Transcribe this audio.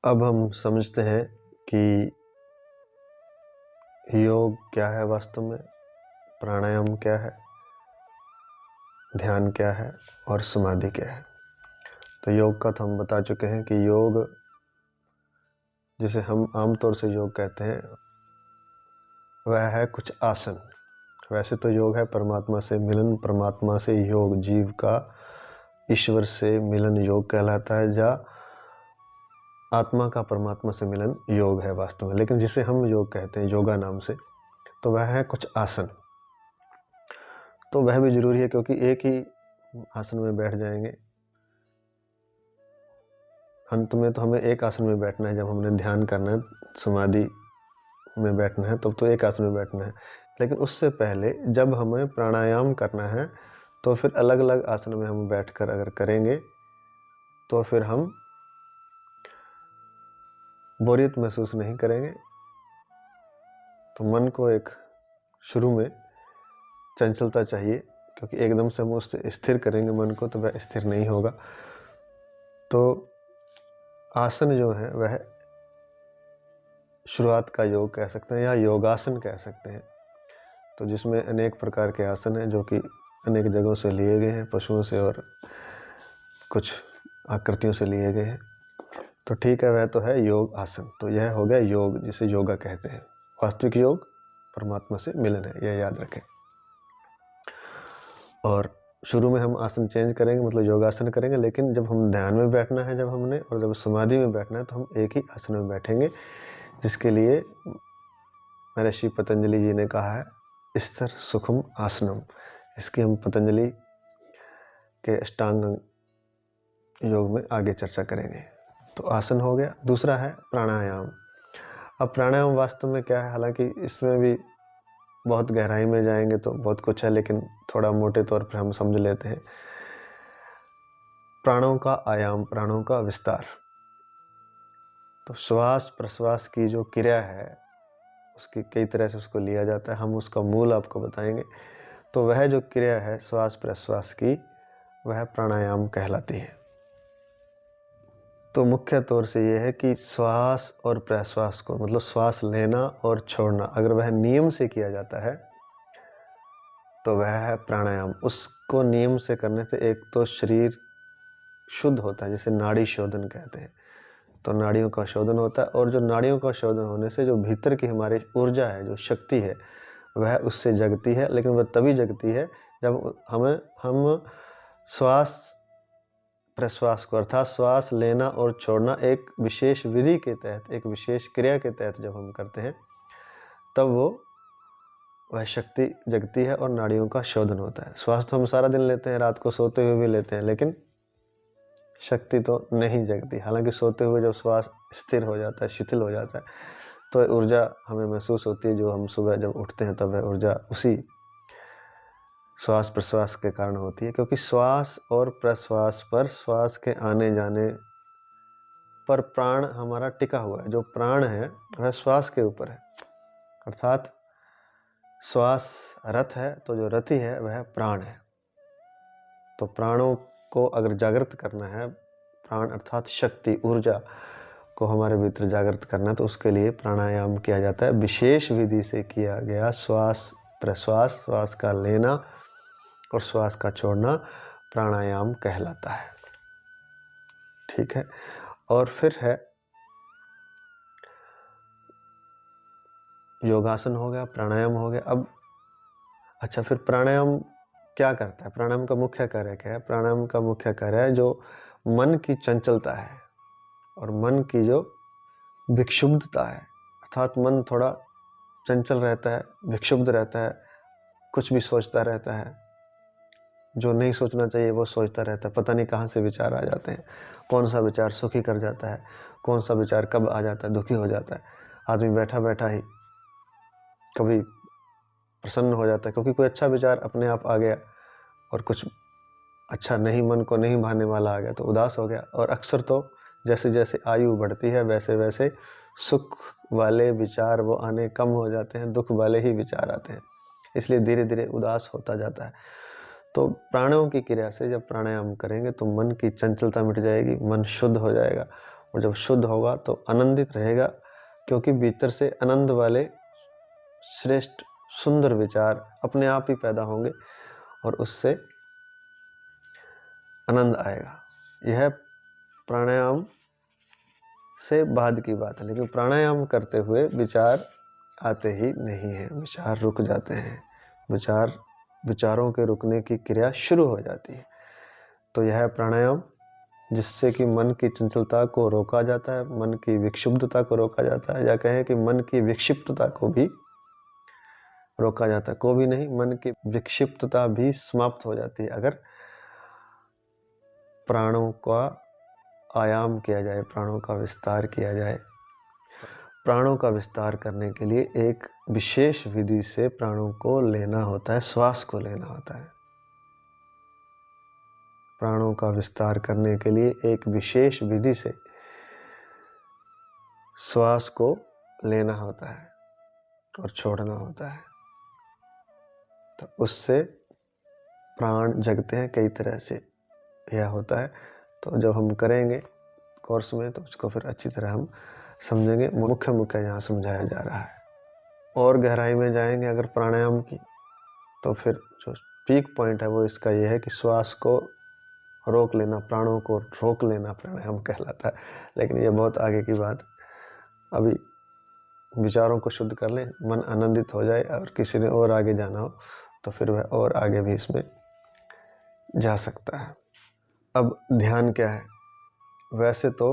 अब हम समझते हैं कि योग क्या है वास्तव में, प्राणायाम क्या है, ध्यान क्या है और समाधि क्या है। तो योग का तो हम बता चुके हैं कि योग, जिसे हम आमतौर से योग कहते हैं, वह है कुछ आसन। वैसे तो योग है परमात्मा से मिलन, परमात्मा से योग, जीव का ईश्वर से मिलन योग कहलाता है, या आत्मा का परमात्मा से मिलन योग है वास्तव में। लेकिन जिसे हम योग कहते हैं योगा नाम से, तो वह है कुछ आसन। तो वह भी जरूरी है, क्योंकि एक ही आसन में बैठ जाएंगे, अंत में तो हमें एक आसन में बैठना है। जब हमने ध्यान करना है, समाधि में बैठना है, तब तो एक आसन में बैठना है। लेकिन उससे पहले जब हमें प्राणायाम करना है, तो फिर अलग अलग आसन में हम बैठकर अगर करेंगे तो फिर हम बोरियत महसूस नहीं करेंगे। तो मन को एक शुरू में चंचलता चाहिए, क्योंकि एकदम से हम उससे स्थिर करेंगे मन को तो वह स्थिर नहीं होगा। तो आसन जो है वह शुरुआत का योग कह सकते हैं, या योगासन कह सकते हैं। तो जिसमें अनेक प्रकार के आसन हैं, जो कि अनेक जगहों से लिए गए हैं, पशुओं से और कुछ आकृतियों से लिए गए हैं। तो ठीक है, वह तो है योग आसन। तो यह हो गया योग, जिसे योगा कहते हैं। वास्तविक योग परमात्मा से मिलन है, यह याद रखें। और शुरू में हम आसन चेंज करेंगे, मतलब योगासन करेंगे। लेकिन जब हम ध्यान में बैठना है, जब हमने, और जब समाधि में बैठना है, तो हम एक ही आसन में बैठेंगे, जिसके लिए महर्षि पतंजलि जी ने कहा है स्थिर सुखम आसनम। इसकी हम पतंजलि के अष्टांग योग में आगे चर्चा करेंगे। तो आसन हो गया। दूसरा है प्राणायाम। अब प्राणायाम वास्तव में क्या है, हालांकि इसमें भी बहुत गहराई में जाएंगे तो बहुत कुछ है, लेकिन थोड़ा मोटे तौर पर हम समझ लेते हैं। प्राणों का आयाम, प्राणों का विस्तार। तो श्वास प्रश्वास की जो क्रिया है, उसकी कई तरह से उसको लिया जाता है। हम उसका मूल आपको बताएंगे। तो वह जो क्रिया है श्वास प्रश्वास की, वह प्राणायाम कहलाती है। तो मुख्य तौर से यह है कि श्वास और प्रश्वास को, मतलब श्वास लेना और छोड़ना, अगर वह नियम से किया जाता है तो वह है प्राणायाम। उसको नियम से करने से एक तो शरीर शुद्ध होता है, जिसे नाड़ी शोधन कहते हैं। तो नाड़ियों का शोधन होता है, और जो नाड़ियों का शोधन होने से जो भीतर की हमारी ऊर्जा है, जो शक्ति है, वह उससे जगती है। लेकिन वह तभी जगती है जब हम श्वास प्रश्वास को, अर्थात श्वास लेना और छोड़ना एक विशेष विधि के तहत, एक विशेष क्रिया के तहत जब हम करते हैं, तब वह शक्ति जगती है और नाड़ियों का शोधन होता है। श्वास तो हम सारा दिन लेते हैं, रात को सोते हुए भी लेते हैं, लेकिन शक्ति तो नहीं जगती। हालांकि सोते हुए जब श्वास स्थिर हो जाता है, शिथिल हो जाता है, तो ऊर्जा हमें महसूस होती है। जो हम सुबह जब उठते हैं तब वह ऊर्जा उसी श्वास प्रश्वास के कारण होती है। क्योंकि श्वास और प्रश्वास पर, श्वास के आने जाने पर प्राण हमारा टिका हुआ है। जो प्राण है वह श्वास के ऊपर है, अर्थात श्वास रथ है, तो जो रथी है वह प्राण है। तो प्राणों को अगर जागृत करना है, प्राण अर्थात शक्ति, ऊर्जा को हमारे भीतर जागृत करना है, तो उसके लिए प्राणायाम किया जाता है। विशेष विधि से किया गया श्वास प्रश्वास, श्वास का लेना और श्वास का छोड़ना प्राणायाम कहलाता है। ठीक है। और फिर है योगासन हो गया, प्राणायाम हो गया। अब अच्छा, फिर प्राणायाम क्या करता है? प्राणायाम का मुख्य कार्य क्या है? प्राणायाम का मुख्य कार्य है जो मन की चंचलता है और मन की जो विक्षुब्धता है, अर्थात मन थोड़ा चंचल रहता है, विक्षुब्ध रहता है, कुछ भी सोचता रहता है, जो नहीं सोचना चाहिए वो सोचता रहता है। पता नहीं कहाँ से विचार आ जाते हैं, कौन सा विचार सुखी कर जाता है, कौन सा विचार कब आ जाता है दुखी हो जाता है। आदमी बैठा बैठा ही कभी प्रसन्न हो जाता है क्योंकि कोई अच्छा विचार अपने आप आ गया, और कुछ अच्छा नहीं, मन को नहीं भाने वाला आ गया तो उदास हो गया। और अक्सर तो जैसे जैसे आयु बढ़ती है वैसे वैसे सुख वाले विचार वो आने कम हो जाते हैं, दुख वाले ही विचार आते हैं, इसलिए धीरे धीरे उदास होता जाता है। तो प्राणों की क्रिया से जब प्राणायाम करेंगे तो मन की चंचलता मिट जाएगी, मन शुद्ध हो जाएगा, और जब शुद्ध होगा तो आनंदित रहेगा, क्योंकि भीतर से आनंद वाले श्रेष्ठ सुंदर विचार अपने आप ही पैदा होंगे और उससे आनंद आएगा। यह प्राणायाम से बाद की बात है, लेकिन प्राणायाम करते हुए विचार आते ही नहीं हैं, विचार रुक जाते हैं, विचारों के रुकने की क्रिया शुरू हो जाती है। तो यह प्राणायाम जिससे कि मन की चंचलता को रोका जाता है, मन की विक्षुब्धता को रोका जाता है, या कहें कि मन की विक्षिप्तता को भी रोका जाता है। को भी नहीं, मन की विक्षिप्तता भी समाप्त हो जाती है अगर प्राणों का आयाम किया जाए, प्राणों का विस्तार किया जाए। प्राणों का विस्तार करने के लिए एक विशेष विधि से प्राणों को लेना होता है, श्वास को लेना होता है। प्राणों का विस्तार करने के लिए एक विशेष विधि से श्वास को लेना होता है और छोड़ना होता है। तो उससे प्राण जगते हैं कई तरह से, यह होता है। तो जब हम करेंगे कोर्स में तो उसको फिर अच्छी तरह हम समझेंगे। मुख्य यहाँ समझाया जा रहा है। और गहराई में जाएंगे अगर प्राणायाम की, तो फिर जो पीक पॉइंट है वो इसका ये है कि श्वास को रोक लेना, प्राणों को रोक लेना प्राणायाम कहलाता है। लेकिन ये बहुत आगे की बात। अभी विचारों को शुद्ध कर लें, मन आनंदित हो जाए, और किसी ने और आगे जाना हो तो फिर वह और आगे भी इसमें जा सकता है। अब ध्यान क्या है? वैसे तो